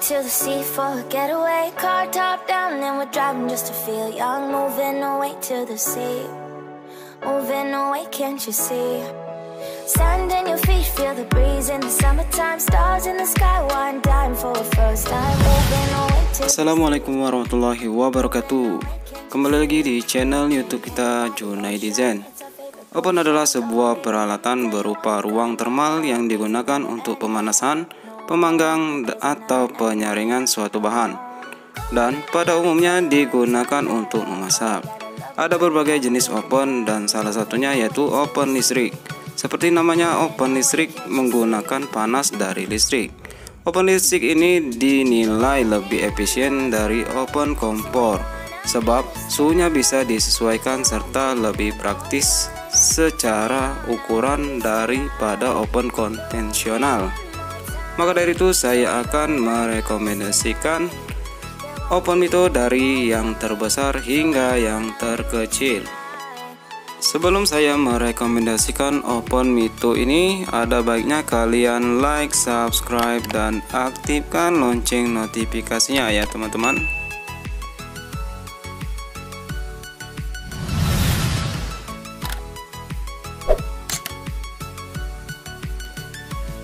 to the sea for a getaway. Car top down and we're driving just to feel young. Moving away to the sea, moving away, can't you see? Sand in your feet, feel the breeze in the summertime. Stars in the sky, one dime for a first time. Moving away to... Assalamualaikum warahmatullahi wabarakatuh. Kembali lagi di channel YouTube kita Junaidi Zen. Open adalah sebuah peralatan berupa ruang termal yang digunakan untuk pemanasan, pemanggang atau penyaringan suatu bahan, dan pada umumnya digunakan untuk memasak. Ada berbagai jenis oven dan salah satunya yaitu oven listrik. Seperti namanya, oven listrik menggunakan panas dari listrik. Oven listrik ini dinilai lebih efisien dari oven kompor sebab suhunya bisa disesuaikan serta lebih praktis secara ukuran daripada oven konvensional. Maka dari itu saya akan merekomendasikan oven mito dari yang terbesar hingga yang terkecil. Sebelum saya merekomendasikan oven mito ini, ada baiknya kalian like, subscribe, dan aktifkan lonceng notifikasinya ya teman-teman.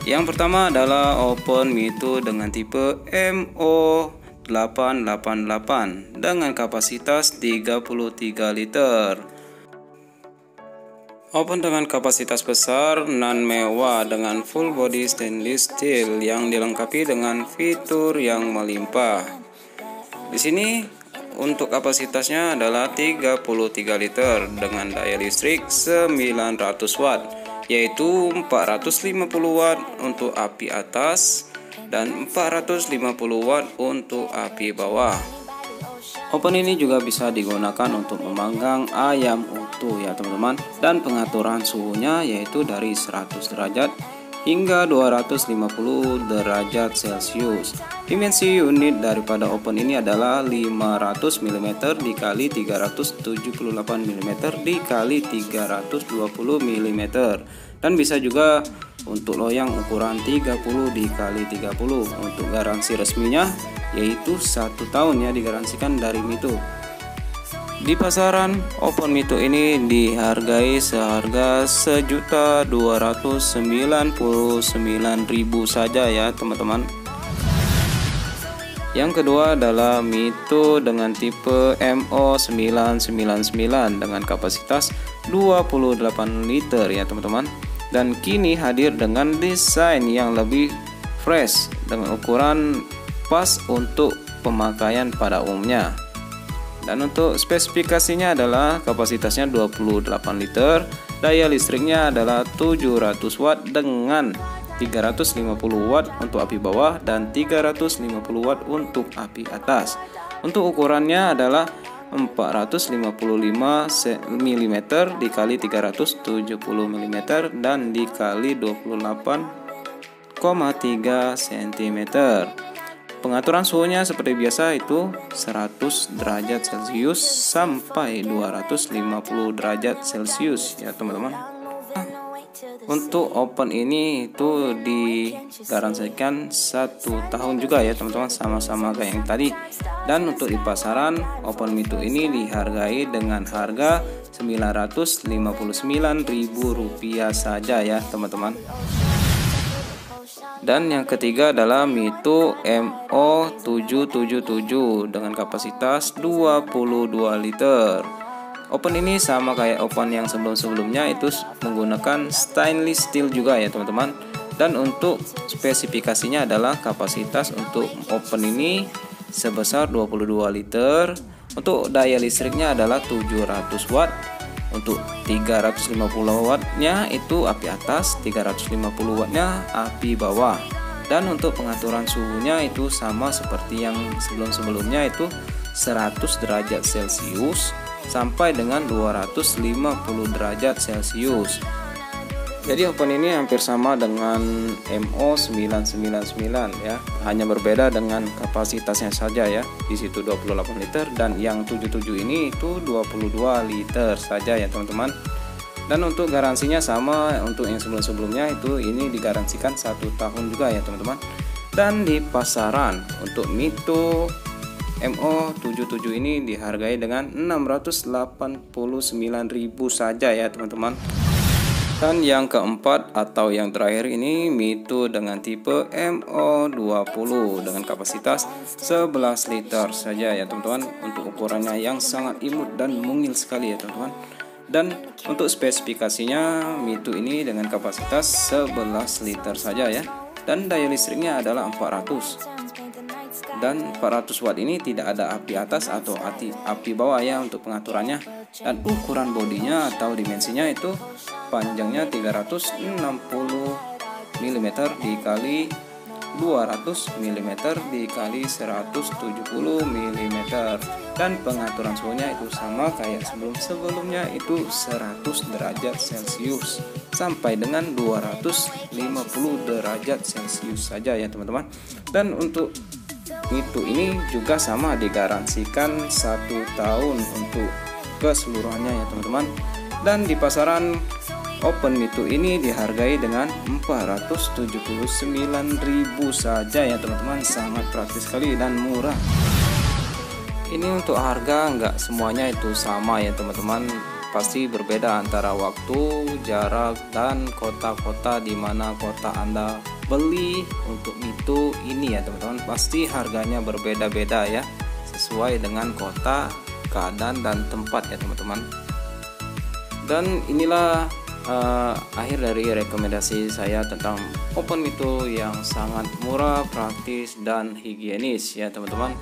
Yang pertama adalah oven mito dengan tipe MO888 dengan kapasitas 33 liter. Oven dengan kapasitas besar, non mewah dengan full body stainless steel yang dilengkapi dengan fitur yang melimpah. Di sini untuk kapasitasnya adalah 33 liter dengan daya listrik 900 watt. Yaitu 450 watt untuk api atas dan 450 watt untuk api bawah. Oven ini juga bisa digunakan untuk memanggang ayam utuh ya teman-teman, dan pengaturan suhunya yaitu dari 100 derajat hingga 250 derajat Celcius. Dimensi unit daripada oven ini adalah 500 mm dikali 378 mm dikali 320 mm, dan bisa juga untuk loyang ukuran 30 dikali 30. Untuk garansi resminya yaitu 1 tahun ya, digaransikan dari Mito. Di pasaran, oven mito ini dihargai seharga Rp1.299.000 saja ya teman-teman. Yang kedua adalah mito dengan tipe MO999 dengan kapasitas 28 liter ya teman-teman. Dan kini hadir dengan desain yang lebih fresh dengan ukuran pas untuk pemakaian pada umumnya. Dan untuk spesifikasinya adalah kapasitasnya 28 liter, daya listriknya adalah 700 watt dengan 350 watt untuk api bawah dan 350 watt untuk api atas. Untuk ukurannya adalah 455 mm dikali 370 mm dan dikali 28,3 cm. Pengaturan suhunya seperti biasa itu 100 derajat Celcius sampai 250 derajat Celcius ya teman-teman. Untuk oven ini itu digaransikan 1 tahun juga ya teman-teman, sama-sama kayak yang tadi. Dan untuk di pasaran, oven mito ini dihargai dengan harga Rp959.000 saja ya teman-teman. Dan yang ketiga adalah mito MO777 dengan kapasitas 22 liter. Oven ini sama kayak oven yang sebelum-sebelumnya, itu menggunakan stainless steel juga ya teman-teman. Dan untuk spesifikasinya adalah kapasitas untuk oven ini sebesar 22 liter. Untuk daya listriknya adalah 700 watt. Untuk 350 wattnya itu api atas, 350 wattnya api bawah. Dan untuk pengaturan suhunya itu sama seperti yang sebelum-sebelumnya, itu 100 derajat Celcius sampai dengan 250 derajat Celcius. Jadi oven ini hampir sama dengan MO999 ya, hanya berbeda dengan kapasitasnya saja ya. Di situ 28 liter dan yang 77 ini itu 22 liter saja ya teman-teman. Dan untuk garansinya sama untuk yang sebelum-sebelumnya, itu ini digaransikan 1 tahun juga ya teman-teman. Dan di pasaran untuk Mito MO77 ini dihargai dengan 689.000 saja ya teman-teman. Dan yang keempat atau yang terakhir ini Mito dengan tipe MO20 dengan kapasitas 11 liter saja ya teman-teman. Untuk ukurannya yang sangat imut dan mungil sekali ya teman-teman. Dan untuk spesifikasinya Mito ini dengan kapasitas 11 liter saja ya. Dan daya listriknya adalah 400. Dan 400 watt ini tidak ada api atas atau api bawah ya untuk pengaturannya. Dan ukuran bodinya atau dimensinya itu panjangnya 360 mm dikali 200 mm dikali 170 mm. Dan pengaturan suhunya itu sama kayak sebelumnya itu 100 derajat Celcius sampai dengan 250 derajat Celcius saja ya teman-teman. Dan untuk Mito ini juga sama digaransikan 1 tahun untuk keseluruhannya ya teman-teman. Dan di pasaran Open Mito ini dihargai dengan 479.000 saja ya teman-teman. Sangat praktis sekali dan murah. Ini untuk harga nggak semuanya itu sama ya teman-teman. Pasti berbeda antara waktu, jarak, dan kota-kota di mana kota Anda beli untuk Mito ini ya teman-teman. Pasti harganya berbeda-beda ya, sesuai dengan kota, keadaan, dan tempat ya teman-teman. Dan inilah akhir dari rekomendasi saya tentang Open Mito yang sangat murah, praktis, dan higienis ya teman-teman,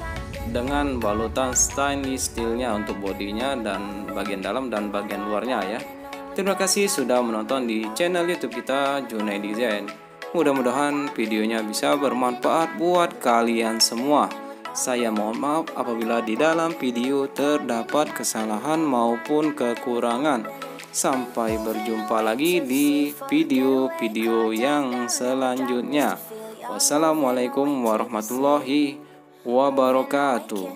dengan balutan stainless steelnya untuk bodinya dan bagian dalam dan bagian luarnya ya. Terima kasih sudah menonton di channel YouTube kita Junai Design. Mudah-mudahan videonya bisa bermanfaat buat kalian semua. Saya mohon maaf apabila di dalam video terdapat kesalahan maupun kekurangan. Sampai berjumpa lagi di video-video yang selanjutnya. Wassalamualaikum warahmatullahi wabarakatuh.